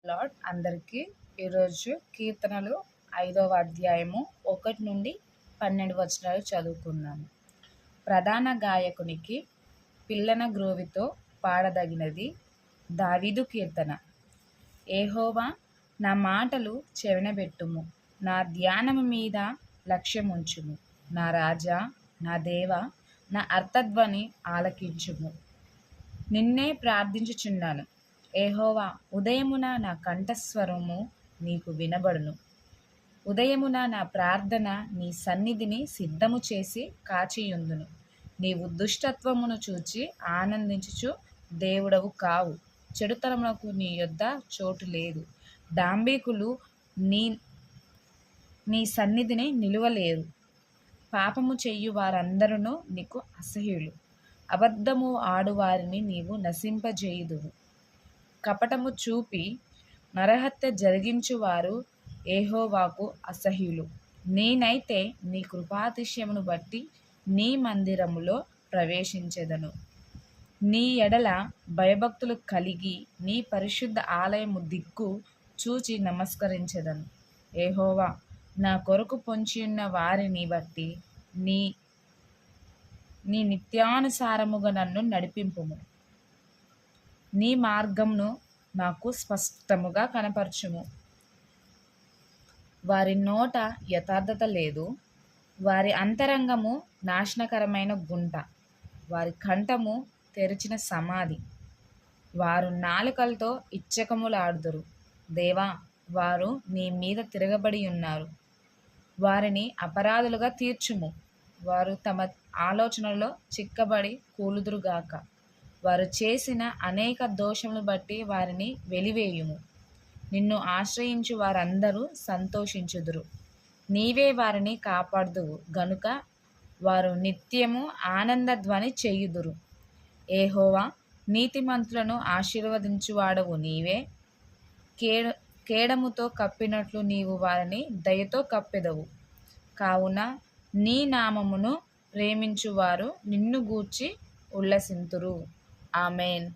Lord అందరికీ ఈరోజు కీర్తనలు 5వ అధ్యాయము 1 నుండి 12 వచనాలు చదువుకున్నాము. ప్రధాన గాయకునికి పిల్లన గ్రోవితో పాడదగినది దావీదు కీర్తన. యెహోవా, నా మాటలు చెవినబెట్టుము, నా ధ్యానము మీద లక్ష్యముంచుము. నా రాజా, నా దేవా, నా అర్థధ్వని ఆలకించుము. నిన్నే ప్రార్థించుచున్నాను. యెహోవా, ఉదయమున నా కంఠస్వరము నీకు వినబడును. ఉదయమున నా ప్రార్థన నీ సన్నిధిని సిద్ధము చేసి కాచియుందును. నీవు దుష్టత్వమును చూచి ఆనందించుచు దేవుడవు కావు. చెడుతనమునకు నీ యొద్ద చోటు లేదు. డాంబికులు నీ సన్నిధిని నిలువలేరు. పాపము చెయ్యు వారందరూ నీకు అసహ్యులు. అబద్ధము ఆడువారిని నీవు నశింపజేయుదువు. కపటము చూపి నరహత్య జరిగించువారు యెహోవాకు అసహ్యులు. నేనైతే నీ కృపాతిశయమును బట్టి నీ మందిరములో ప్రవేశించెదను. నీ ఎడల భయభక్తులు కలిగి నీ పరిశుద్ధ ఆలయము దిక్కు చూచి నమస్కరించెదను. యెహోవా, నా కొరకు పొంచియున్న వారిని బట్టి నీ నిత్యానుసారముగా నన్ను నడిపింపుము. నీ మార్గమును నాకు స్పష్టముగా కనపరచుము. వారి నోట యథార్థత లేదు. వారి అంతరంగము నాశనకరమైన గుంట. వారి కంఠము తెరిచిన సమాధి. వారు నాలుకలతో ఇచ్చకములాడుదురు. దేవా, వారు నీ మీద తిరగబడి ఉన్నారు. వారిని అపరాధులుగా తీర్చుము. వారు తమ ఆలోచనలో చిక్కబడి కూలుదురుగాక. వారు చేసిన అనేక దోషములను బట్టి వారిని వెలివేయుము. నిన్ను ఆశ్రయించు వారందరూ సంతోషించుదురు. నీవే వారిని కాపాడుదువు గనుక వారు నిత్యము ఆనందధ్వని చేయుదురు. యెహోవా, నీతిమంతులను ఆశీర్వదించువాడవు నీవే. కేడముతో కప్పినట్లు నీవు వారిని దయతో కప్పెదవు. కావున నీ నామమును ప్రేమించువారు నిన్ను గూర్చి ఉల్లసింతురు. ఆమేన్.